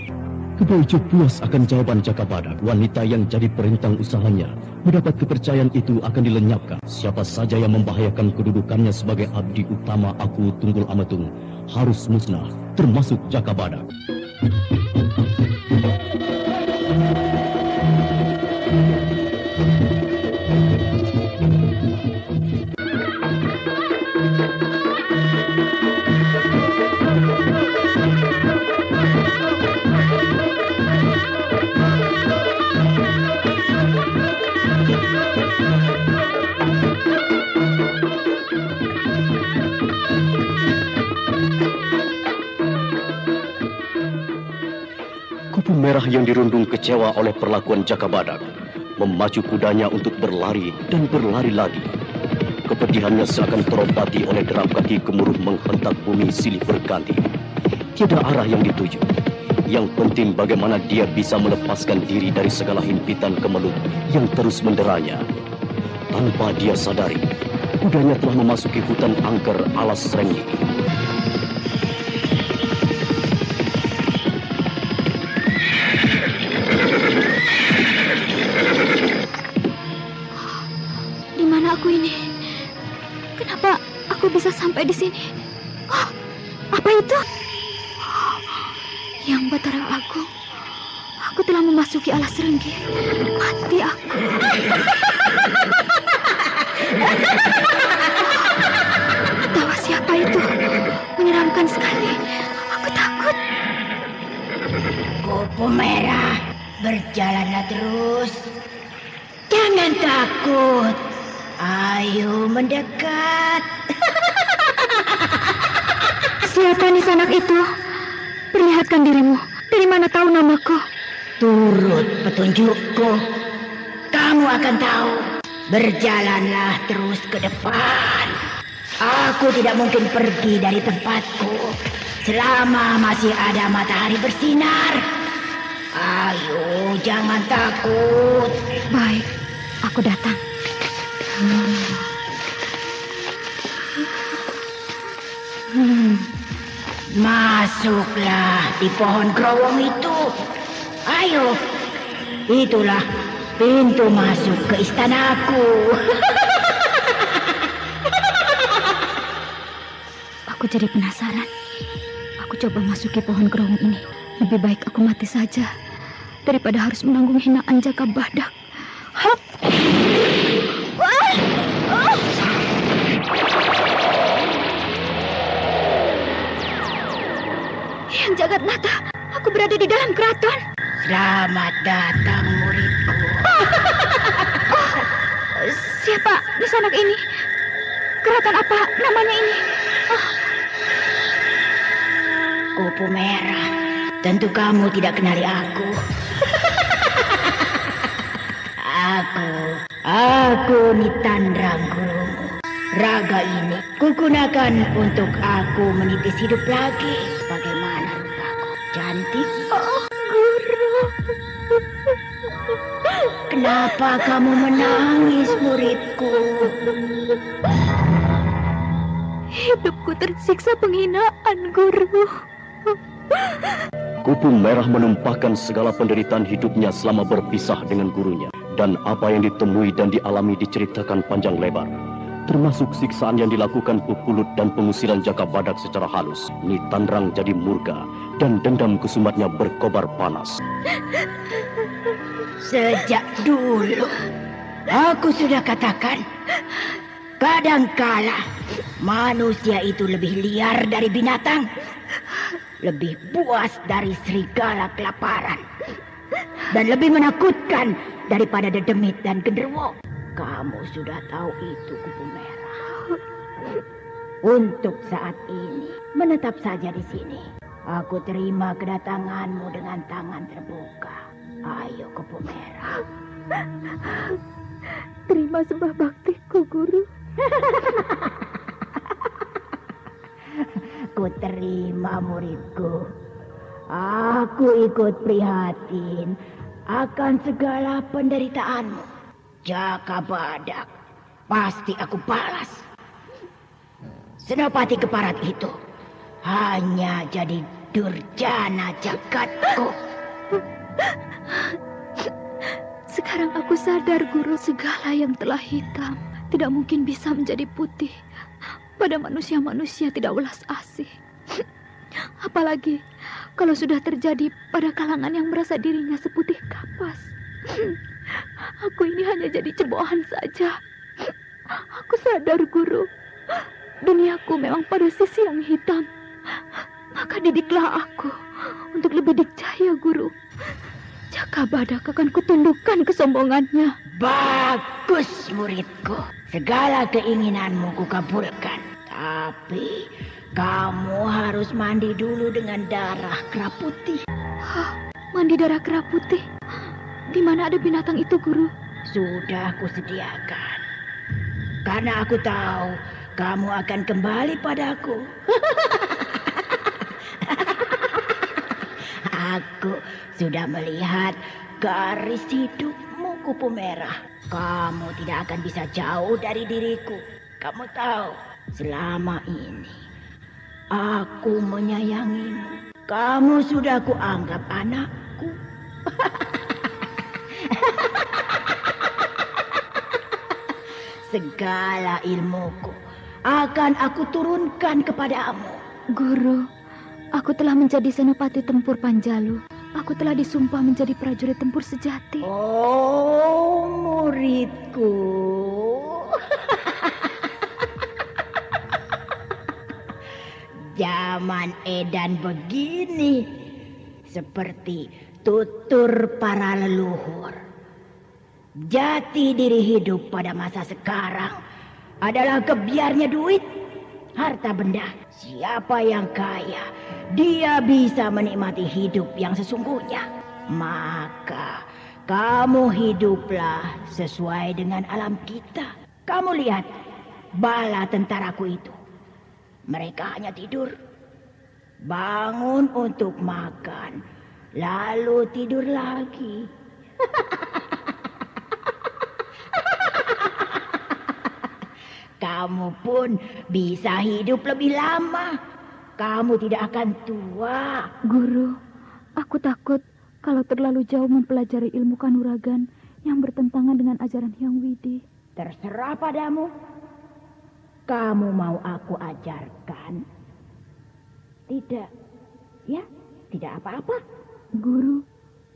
Kebo Ijo puas akan jawaban Jaka Badak. Wanita yang jadi perintang usahanya mendapat kepercayaan itu akan dilenyapkan. Siapa saja yang membahayakan kedudukannya sebagai abdi utama Aku Tunggul Ametung harus musnah, termasuk Jaka Badak. Kupu Merah yang dirundung kecewa oleh perlakuan Jaka Badak memacu kudanya untuk berlari dan berlari lagi. Kepedihannya seakan terobati oleh derap kaki gemuruh menghentak bumi silih berganti. Tiada arah yang dituju. Yang penting bagaimana dia bisa melepaskan diri dari segala himpitan kemelut yang terus menderanya. Tanpa dia sadari, kudanya telah memasuki hutan angker alas Srengi. Di mana aku ini? Kenapa aku bisa sampai di sini? Oh, apa itu? Yang Batara Agung. Aku Aku telah memasuki alas Renggir. Mati aku. Tawa siapa itu? Menyeramkan sekali. Aku takut. Kupu merah, berjalanlah terus. Jangan takut. Ayo mendekat. Siapa nisanak itu? Perlihatkan dirimu. Dari mana tahu namaku? Turut petunjukku. Kamu akan tahu. Berjalanlah terus ke depan. Aku tidak mungkin pergi dari tempatku selama masih ada matahari bersinar. Ayo, jangan takut. Baik, aku datang. Masuklah di pohon growong itu. Ayo, itulah pintu masuk ke istanaku. Aku jadi penasaran. Aku coba masuki pohon growong ini. Lebih baik aku mati saja daripada harus menanggung hinaan Jaka Badak. Hap! Wah! Oh! Yang Jagatnata, aku berada di dalam keraton. Selamat datang, muridku. Siapa nisanak ini? Keraton apa namanya ini? Kupu merah. Tentu kamu tidak kenali aku. Aku Nitandrang Gurumu. Raga ini kugunakan untuk aku menitis hidup lagi. Bagaimana rupaku? Cantik? Oh, Guru. Kenapa kamu menangis, muridku? Hidupku tersiksa penghinaan, Guru. Kupu merah menumpahkan segala penderitaan hidupnya selama berpisah dengan gurunya. Dan apa yang ditemui dan dialami diceritakan panjang lebar. Termasuk siksaan yang dilakukan Pupulut dan pengusiran Jaka Badak secara halus. Nitandrang jadi murka dan dendam kesumatnya berkobar panas. Sejak dulu aku sudah katakan, kadangkala manusia itu lebih liar dari binatang, lebih buas dari serigala kelaparan, dan lebih menakutkan daripada dedemit dan genderuwo. Kamu sudah tahu itu, Kupu Merah. Untuk saat ini, menetap saja di sini. Aku terima kedatanganmu dengan tangan terbuka. Ayo, Kupu Merah. Terima sembah baktiku, Guru. Ku terima, muridku. Aku ikut prihatin akan segala penderitaanmu. Jaka Badak, pasti aku balas. Senopati Keparat itu hanya jadi durjana jagatku. Sekarang aku sadar, Guru, segala yang telah hitam tidak mungkin bisa menjadi putih pada manusia-manusia tidak welas asih. Apalagi kalau sudah terjadi pada kalangan yang merasa dirinya seputih kapas. Aku ini hanya jadi cebohan saja. Aku sadar, Guru. Duniaku memang pada sisi yang hitam. Maka didiklah aku untuk lebih dikjaya, Guru. Jaka Badak akan kutundukkan kesombongannya. Bagus, muridku. Segala keinginanmu kukabulkan. Tapi kamu harus mandi dulu dengan darah kera putih. Hah, mandi darah kera putih? Di mana ada binatang itu, Guru? Sudah kusediakan. Karena aku tahu kamu akan kembali padaku. Aku sudah melihat garis hidupmu, Kupu Merah. Kamu tidak akan bisa jauh dari diriku. Kamu tahu, selama ini aku menyayangimu. Kamu sudah kuanggap anakku. Segala ilmuku akan aku turunkan kepadamu. Guru, aku telah menjadi senopati tempur Panjalu Aku telah disumpah menjadi prajurit tempur sejati. Oh, muridku. Zaman edan begini, seperti tutur para leluhur. Jati diri hidup pada masa sekarang adalah kebiarnya duit, harta benda. Siapa yang kaya, dia bisa menikmati hidup yang sesungguhnya. Maka kamu hiduplah sesuai dengan alam kita. Kamu lihat bala tentaraku itu. Mereka hanya tidur, bangun untuk makan, lalu tidur lagi. Kamu pun bisa hidup lebih lama. Kamu tidak akan tua. Guru, aku takut kalau terlalu jauh mempelajari ilmu kanuragan yang bertentangan dengan ajaran Hyang Widi. Terserah padamu. Kamu mau aku ajarkan? Tidak. Ya, tidak apa-apa. Guru,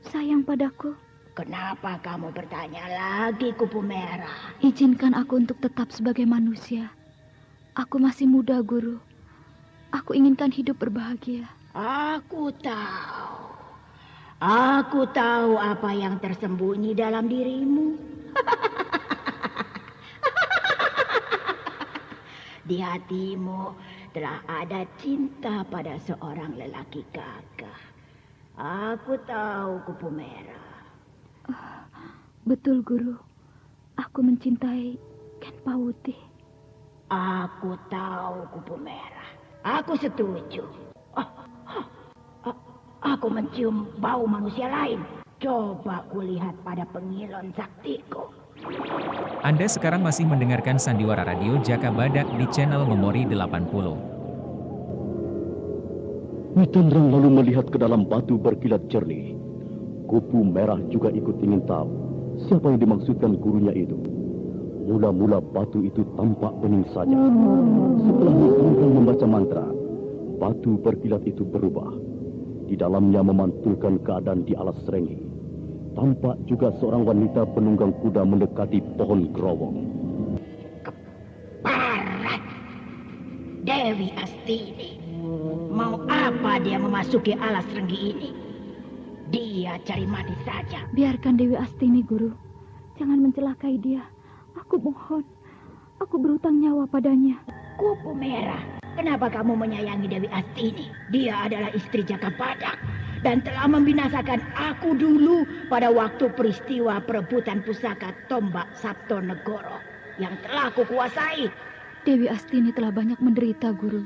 sayang padaku. Kenapa kamu bertanya lagi, Kupu Merah? Izinkan aku untuk tetap sebagai manusia. Aku masih muda, Guru. Aku inginkan hidup berbahagia. Aku tahu. Aku tahu apa yang tersembunyi dalam dirimu. Di hatimu telah ada cinta pada seorang lelaki gagah. Aku tahu, Kupu Merah. Betul, Guru. Aku mencintai Ken Pawuti. Aku tahu, Kupu Merah. Aku setuju. Aku mencium bau manusia lain. Coba kulihat pada pengilon saktiku. Anda sekarang masih mendengarkan Sandiwara Radio Jaka Badak di channel Memori 80. Witandrang lalu melihat ke dalam batu berkilat jernih. Kupu Merah juga ikut ingin tahu siapa yang dimaksudkan gurunya itu. Mula-mula batu itu tampak bening saja. Setelah Witandrang membaca mantra, batu berkilat itu berubah. Di dalamnya memantulkan keadaan di alas Serenggi. Tampak juga seorang wanita penunggang kuda mendekati pohon growong. Keparat! Dewi Astini. Mau apa dia memasuki alas Serenggi ini? Dia cari mati saja. Biarkan Dewi Astini, Guru. Jangan mencelakai dia. Aku mohon. Aku berutang nyawa padanya. Kupu Merah, kenapa kamu menyayangi Dewi Astini? Dia adalah istri Jaka Badak dan telah membinasakan aku dulu pada waktu peristiwa perebutan pusaka tombak Sabto Negoro yang telah kukuasai. Dewi Astini telah banyak menderita, Guru.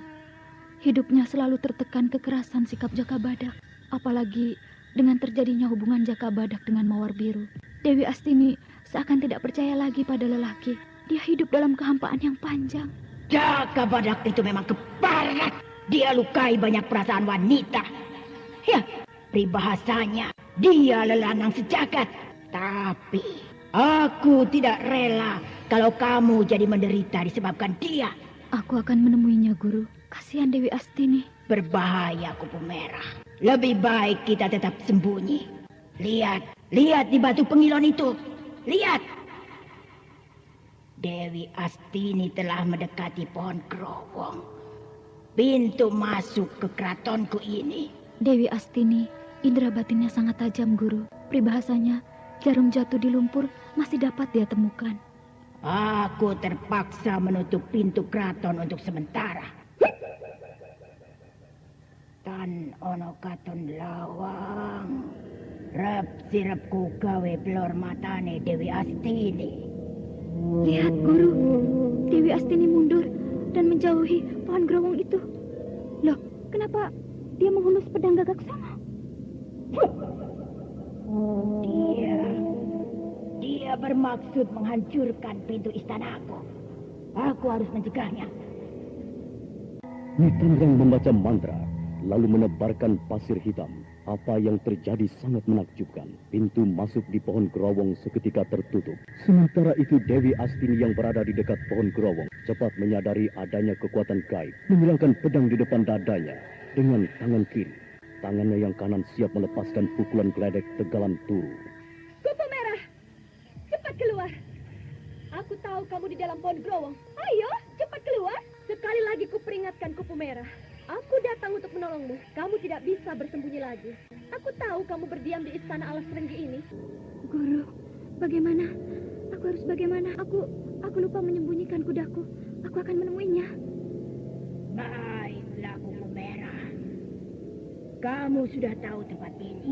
Hidupnya selalu tertekan kekerasan sikap Jaka Badak. Apalagi dengan terjadinya hubungan Jaka Badak dengan Mawar Biru. Dewi Astini seakan tidak percaya lagi pada lelaki. Dia hidup dalam kehampaan yang panjang. Jaka Badak itu memang keparat. Dia lukai banyak perasaan wanita. Ya, peribahasanya dia lelanang sejagat. Tapi aku tidak rela kalau kamu jadi menderita disebabkan dia. Aku akan menemuinya, Guru. Kasihan Dewi Astini. Berbahaya, Kupu Merah. Lebih baik kita tetap sembunyi. Lihat di batu pengilon itu. Lihat. Dewi Astini telah mendekati pohon growong. Pintu masuk ke keratonku ini. Dewi Astini, indera batinnya sangat tajam, Guru. Peribahasanya, jarum jatuh di lumpur masih dapat dia temukan. Aku terpaksa menutup pintu keraton untuk sementara. Tan ono katon lawang. Rep sirepku gawe blor matane Dewi Astini. Lihat, Guru. Dewi Astini mundur dan menjauhi pohon growong itu. Loh, kenapa dia menghunus pedang gagak sama? Dia bermaksud menghancurkan pintu istanaku. Aku harus mencegahnya. Witandrang membaca mantra, lalu menebarkan pasir hitam. Apa yang terjadi sangat menakjubkan. Pintu masuk di pohon growong seketika tertutup. Sementara itu Dewi Astini yang berada di dekat pohon growong cepat menyadari adanya kekuatan gaib. Menyilangkan pedang di depan dadanya dengan tangan kiri. Tangannya yang kanan siap melepaskan pukulan geledek tegalan turu. Kupu merah, cepat keluar. Aku tahu kamu di dalam pohon growong. Ayo, cepat keluar. Sekali lagi kuperingatkan kupu merah. Aku datang untuk menolongmu. Kamu tidak bisa bersembunyi lagi. Aku tahu kamu berdiam di istana alas Renggi ini. Guru, bagaimana? Aku harus bagaimana? Aku lupa menyembunyikan kudaku. Aku akan menemuinya. Baiklah kupu merah. Kamu sudah tahu tempat ini.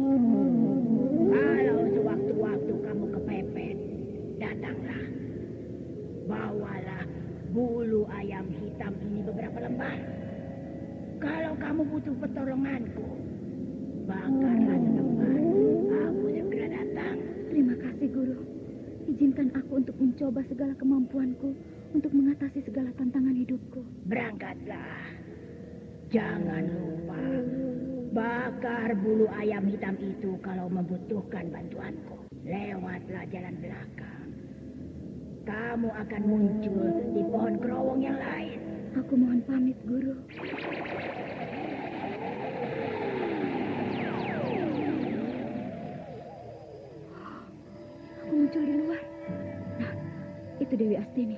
Kalau sewaktu-waktu kamu kepepet, datanglah. Bawalah bulu ayam hitam ini beberapa lembar. Kalau kamu butuh pertolonganku, bakarlah selembar. Aku segera datang. Terima kasih, Guru. Izinkan aku untuk mencoba segala kemampuanku untuk mengatasi segala tantangan hidupku. Berangkatlah. Jangan lupa, bakar bulu ayam hitam itu kalau membutuhkan bantuanku. Lewatlah jalan belakang. Kamu akan muncul di pohon growong yang lain. Aku mohon pamit, Guru. Aku muncul di luar. Nah, itu Dewi Astini.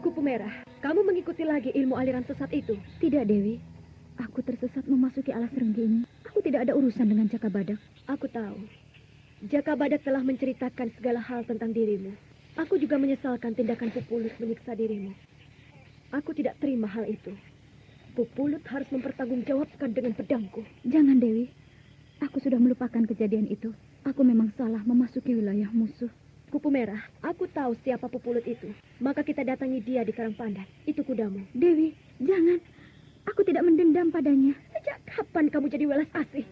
Kupu merah, kamu mengikuti lagi ilmu aliran sesat itu? Tidak, Dewi. Aku tersesat memasuki alas Renggi ini. Aku tidak ada urusan dengan Jaka Badak. Aku tahu. Jaka Badak telah menceritakan segala hal tentang dirimu. Aku juga menyesalkan tindakan Pupulut menyiksa dirimu. Aku tidak terima hal itu. Pupulut harus mempertanggungjawabkan dengan pedangku. Jangan, Dewi. Aku sudah melupakan kejadian itu. Aku memang salah memasuki wilayah musuh. Kupu merah, aku tahu siapa Pupulut itu. Maka kita datangi dia di Karangpandan. Itu kudamu. Dewi, jangan. Aku tidak mendendam padanya. Sejak kapan kamu jadi welas asih?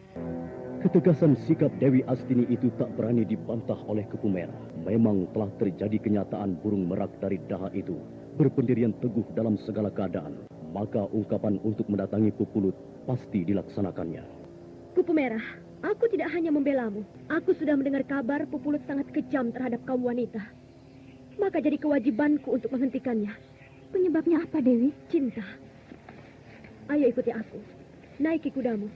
Ketegasan sikap Dewi Astini itu tak berani dibantah oleh Kupu Merah. Memang telah terjadi kenyataan burung merak dari daha itu berpendirian teguh dalam segala keadaan. Maka ungkapan untuk mendatangi Pupulut pasti dilaksanakannya. Kupu merah, aku tidak hanya membelamu. Aku sudah mendengar kabar Pupulut sangat kejam terhadap kaum wanita. Maka jadi kewajibanku untuk menghentikannya. Penyebabnya apa, Dewi? Cinta. Ayo ikuti aku. Naiki kudamu.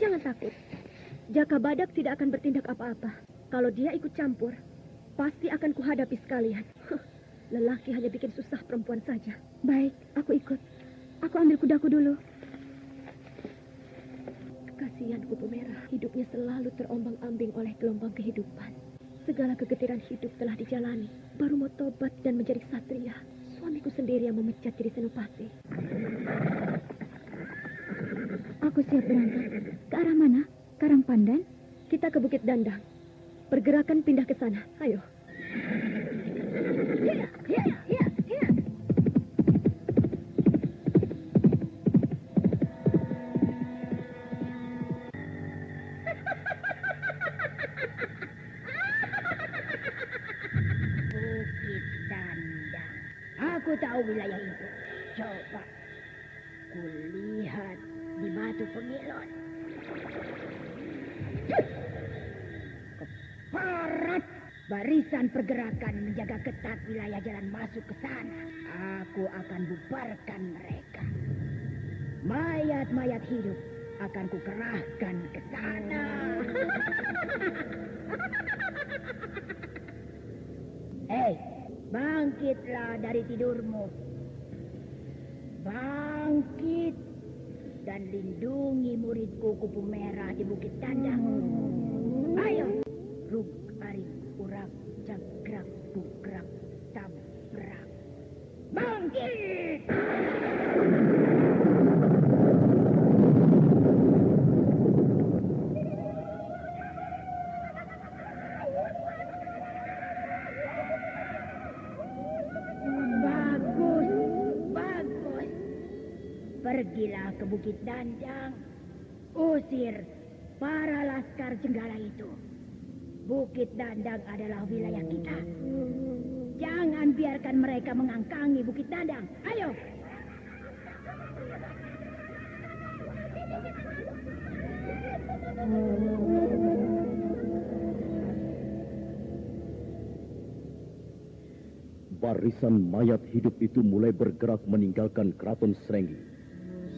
Jangan takut. Jaka Badak tidak akan bertindak apa-apa. Kalau dia ikut campur, pasti akan kuhadapi sekalian. Lelaki hanya bikin susah perempuan saja. Baik, aku ikut. Aku ambil kudaku dulu. Kasihan Kupu Merah, hidupnya selalu terombang-ambing oleh gelombang kehidupan. Segala kegetiran hidup telah dijalani. Baru mau tobat dan menjadi satria. Suamiku sendiri yang memecat jadi senopati. Aku siap berangkat. Ke arah mana? Karangpandan? Kita ke Bukit Dandang. Pergerakan pindah ke sana. Ayo. Bukit Dandang. Aku tahu wilayah itu. Coba kulihat di batu pengilon. Keparat. Barisan pergerakan menjaga ketat wilayah jalan masuk ke sana. Aku akan bubarkan mereka. Mayat-mayat hidup akan kukerahkan ke sana. Hei, bangkitlah dari tidurmu. Bangkit dan lindungi muridku Kupu Merah di Bukit Dandang. Ayo, ruk arik urak cakrak bukrak tabrak. Bangkit! Pergilah ke Bukit Dandang, usir para laskar Jenggala itu. Bukit Dandang adalah wilayah kita. Jangan biarkan mereka mengangkangi Bukit Dandang. Ayo! Barisan mayat hidup itu mulai bergerak meninggalkan keraton Srenggi.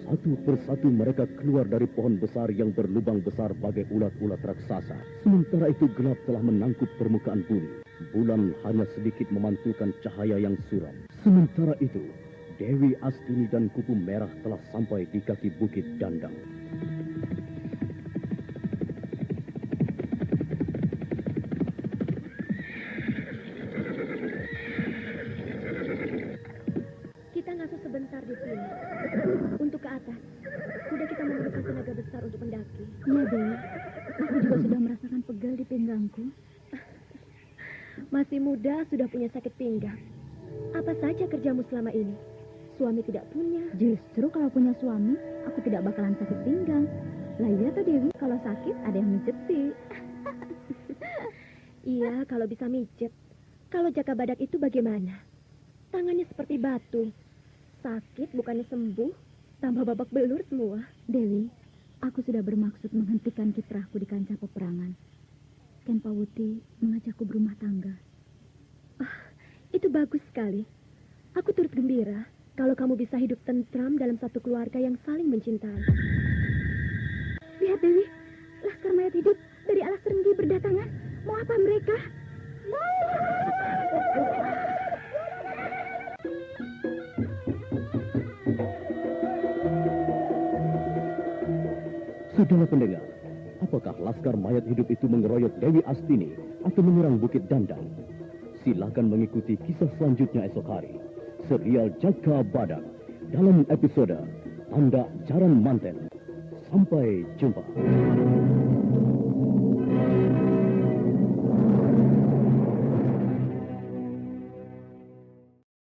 Satu persatu mereka keluar dari pohon besar yang berlubang besar bagai ulat-ulat raksasa. Sementara itu gelap telah menangkup permukaan bumi. Bulan hanya sedikit memantulkan cahaya yang suram. Sementara itu, Dewi Astini dan Kupu Merah telah sampai di kaki Bukit Dandang. Kita ngasuh sebentar di sini. Untuk ke atas. Sudah kita memerlukan tenaga besar untuk mendaki. Ya, Dewi. Aku juga sudah merasakan pegal di pinggangku. Masih muda sudah punya sakit pinggang. Apa saja kerjamu selama ini? Suami tidak punya. Justru kalau punya suami, aku tidak bakalan sakit pinggang. Lah iya toh Dewi, kalau sakit ada yang mijeti. Iya, kalau bisa mijet. Kalau Jaka Badak itu bagaimana? Tangannya seperti batu. Sakit bukannya sembuh, tambah babak belur semua. Dewi, aku sudah bermaksud menghentikan kiprahku di kancah peperangan. Ken Pawuti mengajakku berumah tangga. Itu bagus sekali. Aku turut gembira kalau kamu bisa hidup tentram dalam satu keluarga yang saling mencintai. Lihat Dewi, laskar mayat hidup dari alas Renggi berdatangan. Mau apa mereka? Saudara pendengar, apakah laskar mayat hidup itu mengeroyok Dewi Astini atau menyerang Bukit Dandang? Silakan mengikuti kisah selanjutnya esok hari. Serial Jaka Badak dalam episode Tanda Jaran Manten. Sampai jumpa.